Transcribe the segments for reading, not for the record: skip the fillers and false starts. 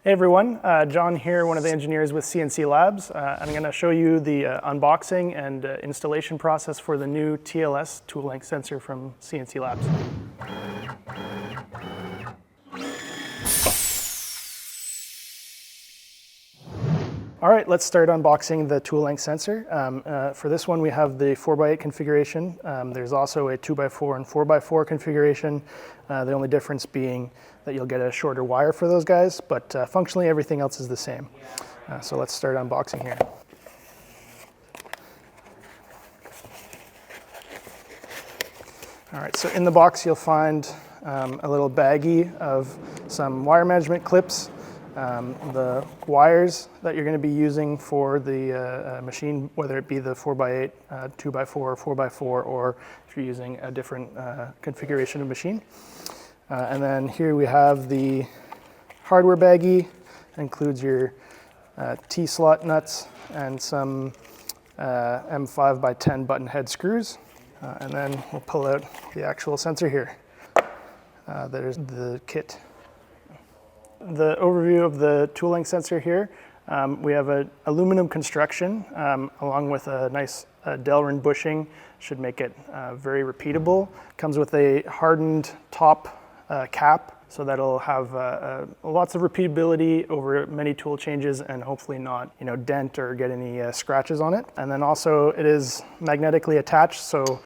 Hey everyone, John here, one of the engineers with Sienci Labs. I'm going to show you the unboxing and installation process for the new TLS tool length sensor from Sienci Labs. All right, let's start unboxing the tool length sensor. For this one, we have the 4x8 configuration. There's also a 2x4 and 4x4 configuration. The only difference being that you'll get a shorter wire for those guys, but functionally everything else is the same. So let's start unboxing here. All right, so in the box you'll find a little baggie of some wire management clips. The wires that you're going to be using for the machine, whether it be the 4x8, 2x4, or 4x4, or if you're using a different configuration of machine. And then here we have the hardware baggie. It includes your T-slot nuts and some M5x10 button head screws. And then we'll pull out the actual sensor here. There's the kit. The overview of the tool length sensor here, we have an aluminum construction along with a nice Delrin bushing. Should make it very repeatable. Comes with a hardened top cap, so that'll have lots of repeatability over many tool changes and hopefully not dent or get any scratches on it. And then also it is magnetically attached, so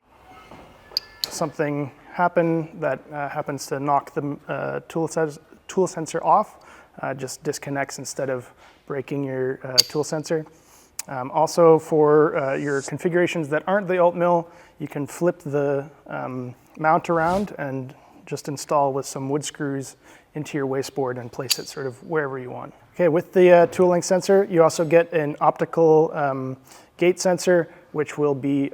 something happens to knock the tool sensor off, just disconnects instead of breaking your tool sensor. Also for your configurations that aren't the AltMill, you can flip the mount around and just install with some wood screws into your wasteboard and place it sort of wherever you want. Okay, with the tool length sensor, you also get an optical gate sensor, which will be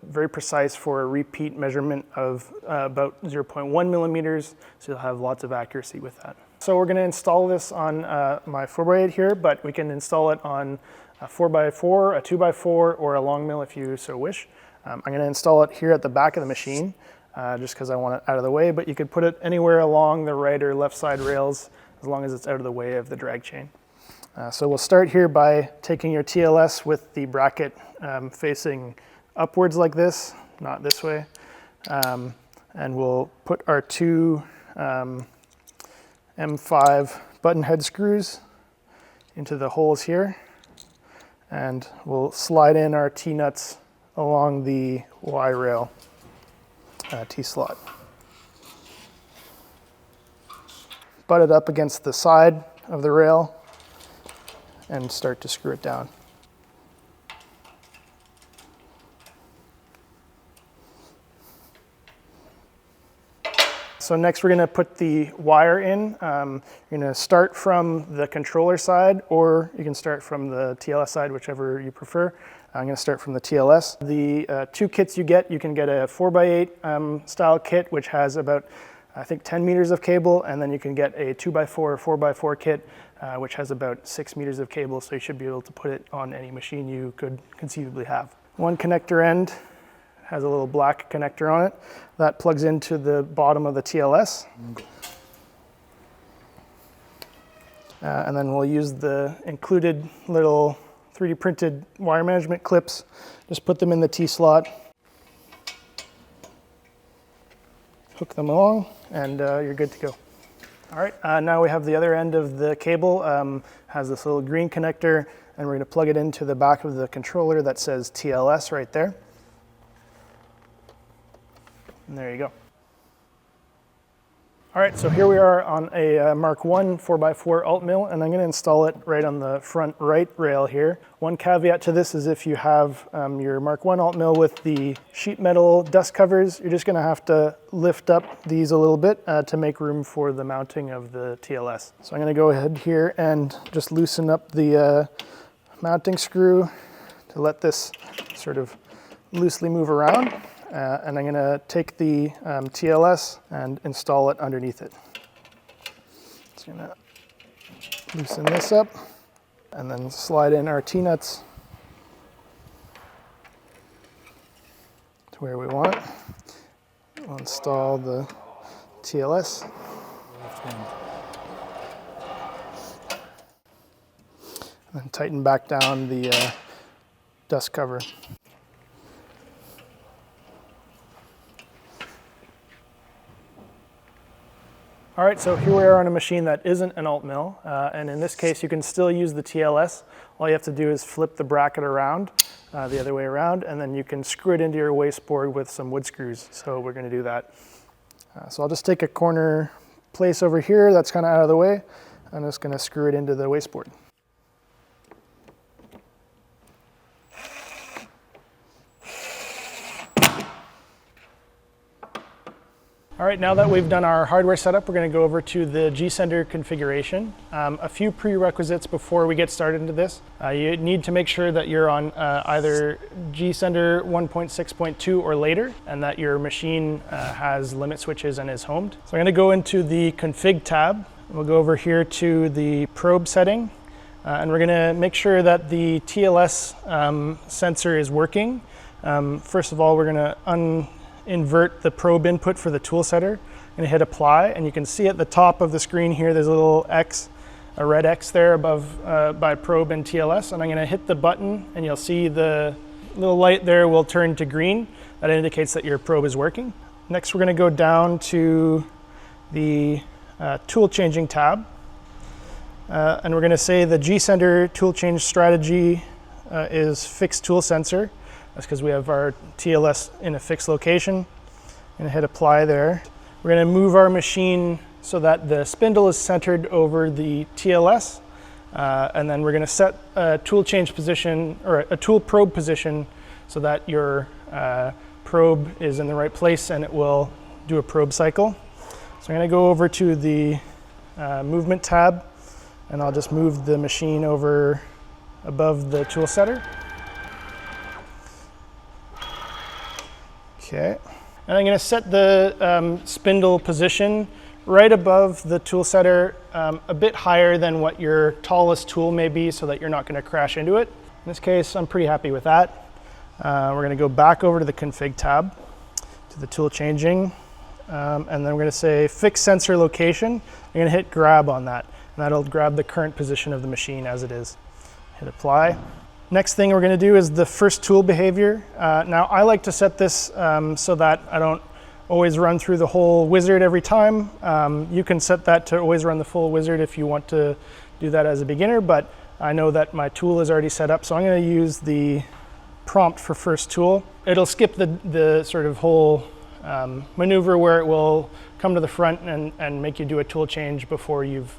very precise for a repeat measurement of about 0.1 millimeters, so you'll have lots of accuracy with that. So we're going to install this on my 4x8 here, but we can install it on a 4x4, a 2x4, or a LongMill if you so wish. I'm going to install it here at the back of the machine, just because I want it out of the way, but you could put it anywhere along the right or left side rails, as long as it's out of the way of the drag chain. So we'll start here by taking your TLS with the bracket facing upwards like this, not this way. And we'll put our two M5 button head screws into the holes here. And we'll slide in our T-nuts along the Y rail T-slot. Butt it up against the side of the rail and start to screw it down. So next we're going to put the wire in. You're going to start from the controller side, or you can start from the TLS side, whichever you prefer. I'm going to start from the TLS. The two kits you can get a 4x8 style kit, which has about, I think, 10 meters of cable, and then you can get a 2x4 or 4x4 kit, which has about 6 meters of cable, so you should be able to put it on any machine you could conceivably have. One connector end has a little black connector on it. That plugs into the bottom of the TLS. And then we'll use the included little 3D printed wire management clips. Just put them in the T-slot, hook them along, and you're good to go. All right, now we have the other end of the cable. Has this little green connector, and we're going to plug it into the back of the controller that says TLS right there. And there you go. All right, so here we are on a Mark 1 4x4 AltMill, and I'm going to install it right on the front right rail here. One caveat to this is if you have your Mark 1 AltMill with the sheet metal dust covers, you're just going to have to lift up these a little bit to make room for the mounting of the TLS. So I'm going to go ahead here and just loosen up the mounting screw to let this sort of loosely move around. And I'm going to take the TLS and install it underneath it. Just going to loosen this up and then slide in our T-nuts to where we want. We'll install the TLS. and tighten back down the dust cover. All right, so here we are on a machine that isn't an AltMill, and in this case you can still use the TLS. All you have to do is flip the bracket around, the other way around, and then you can screw it into your wasteboard with some wood screws. So we're going to do that. So I'll just take a corner place over here that's kind of out of the way. I'm just going to screw it into the wasteboard. All right, now that we've done our hardware setup, we're going to go over to the gSender configuration. A few prerequisites before we get started into this. You need to make sure that you're on either gSender 1.6.2 or later, and that your machine has limit switches and is homed. So I'm going to go into the config tab. We'll go over here to the probe setting, and we're going to make sure that the TLS sensor is working. First of all, we're going to invert the probe input for the tool setter. I'm going to hit apply, and you can see at the top of the screen here there's a little X, a red X there above by probe and TLS, and I'm going to hit the button and you'll see the little light there will turn to green. That indicates that your probe is working. Next we're going to go down to the tool changing tab, and we're going to say the gSender tool change strategy is fixed tool sensor. That's because we have our TLS in a fixed location. I'm going to hit apply there. We're going to move our machine so that the spindle is centered over the TLS, and then we're going to set a tool change position or a tool probe position so that your probe is in the right place and it will do a probe cycle. So I'm going to go over to the movement tab, and I'll just move the machine over above the tool setter. Okay, and I'm going to set the spindle position right above the tool setter, a bit higher than what your tallest tool may be so that you're not going to crash into it. In this case, I'm pretty happy with that. We're going to go back over to the config tab, to the tool changing, and then we're going to say fix sensor location. I'm going to hit grab on that, and that'll grab the current position of the machine as it is. Hit apply. Next thing we're going to do is the first tool behavior. Now I like to set this so that I don't always run through the whole wizard every time. You can set that to always run the full wizard if you want to do that as a beginner, but I know that my tool is already set up, so I'm going to use the prompt for first tool. It'll skip the sort of whole maneuver where it will come to the front and make you do a tool change before you've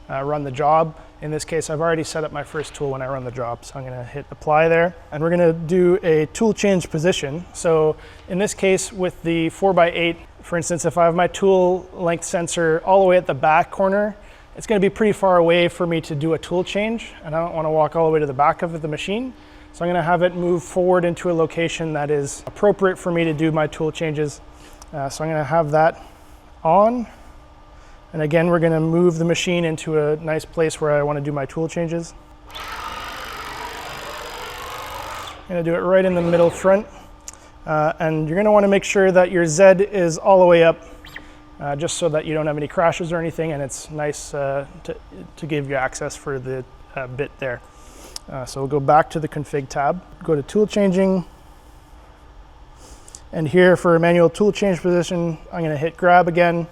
run the job. In this case, I've already set up my first tool when I run the job, so I'm going to hit apply there. And we're going to do a tool change position. So in this case, with the 4x8, for instance, if I have my tool length sensor all the way at the back corner, it's going to be pretty far away for me to do a tool change, and I don't want to walk all the way to the back of the machine. So I'm going to have it move forward into a location that is appropriate for me to do my tool changes. So I'm going to have that on. And again, we're going to move the machine into a nice place where I want to do my tool changes. I'm going to do it right in the middle front. And you're going to want to make sure that your Z is all the way up, just so that you don't have any crashes or anything, and it's nice to give you access for the bit there. So we'll go back to the config tab, go to tool changing, and here for manual tool change position, I'm going to hit grab again.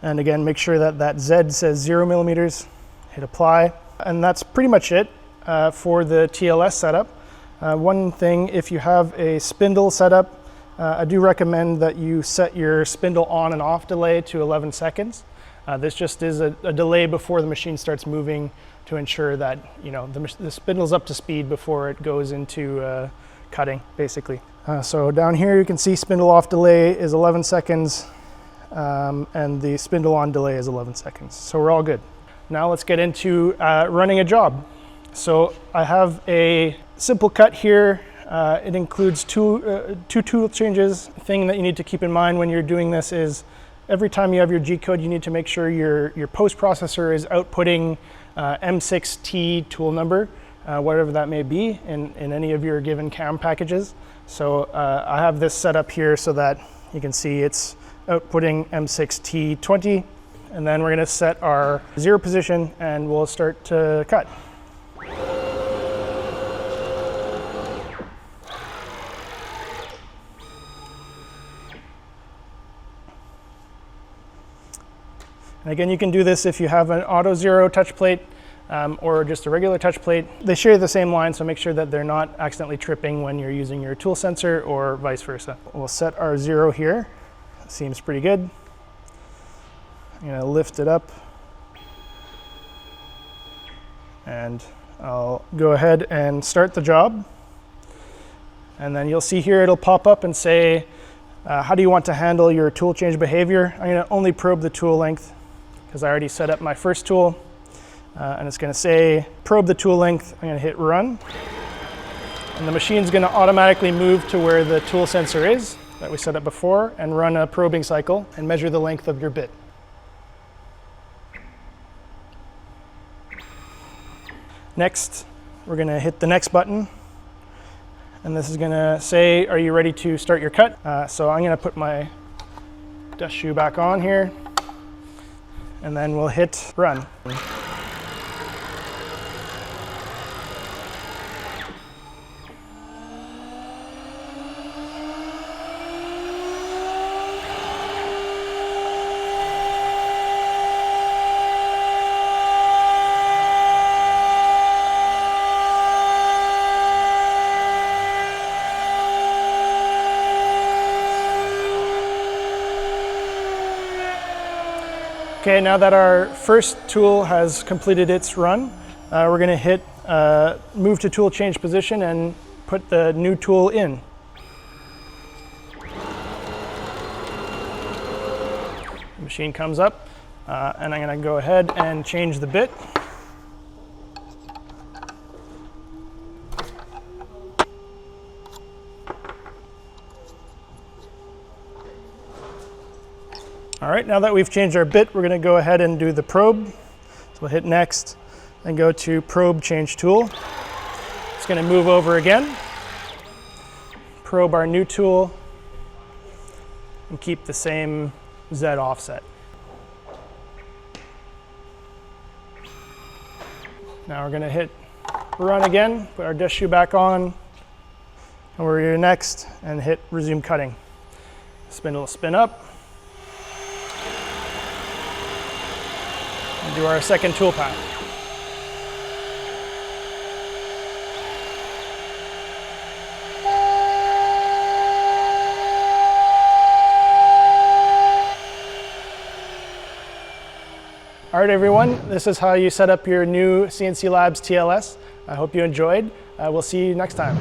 And again, make sure that that Z says 0 millimeters, hit apply. And that's pretty much it for the TLS setup. One thing, if you have a spindle setup, I do recommend that you set your spindle on and off delay to 11 seconds. This just is a delay before the machine starts moving to ensure that the spindle's up to speed before it goes into cutting, basically. So down here you can see spindle off delay is 11 seconds. And the spindle on delay is 11 seconds. So we're all good. Now let's get into running a job. So I have a simple cut here. It includes two tool changes. The thing that you need to keep in mind when you're doing this is every time you have your G-code, you need to make sure your post processor is outputting M6T tool number, whatever that may be in any of your given CAM packages. So I have this set up here so that you can see it's outputting M6T20, and then we're going to set our 0 position and we'll start to cut. And again, you can do this if you have an auto zero touch plate or just a regular touch plate. They share the same line, so make sure that they're not accidentally tripping when you're using your tool sensor or vice versa. We'll set our zero here. Seems pretty good. I'm gonna lift it up and I'll go ahead and start the job. And then you'll see here it'll pop up and say, how do you want to handle your tool change behavior? I'm gonna only probe the tool length because I already set up my first tool. And it's gonna say, probe the tool length. I'm gonna hit run. And the machine's gonna automatically move to where the tool sensor is that we set up before and run a probing cycle and measure the length of your bit. Next, we're gonna hit the next button. And this is gonna say, are you ready to start your cut? So I'm gonna put my dust shoe back on here and then we'll hit run. Okay, now that our first tool has completed its run, we're gonna hit move to tool change position and put the new tool in. The machine comes up, and I'm gonna go ahead and change the bit. All right, now that we've changed our bit, we're gonna go ahead and do the probe. So we'll hit next and go to probe change tool. It's gonna move over again, probe our new tool, and keep the same Z offset. Now we're gonna hit run again, put our dust shoe back on, and we're gonna next and hit resume cutting. Spindle will spin up. And do our second tool path. All right, everyone, this is how you set up your new CNC Labs TLS. I hope you enjoyed. We'll see you next time.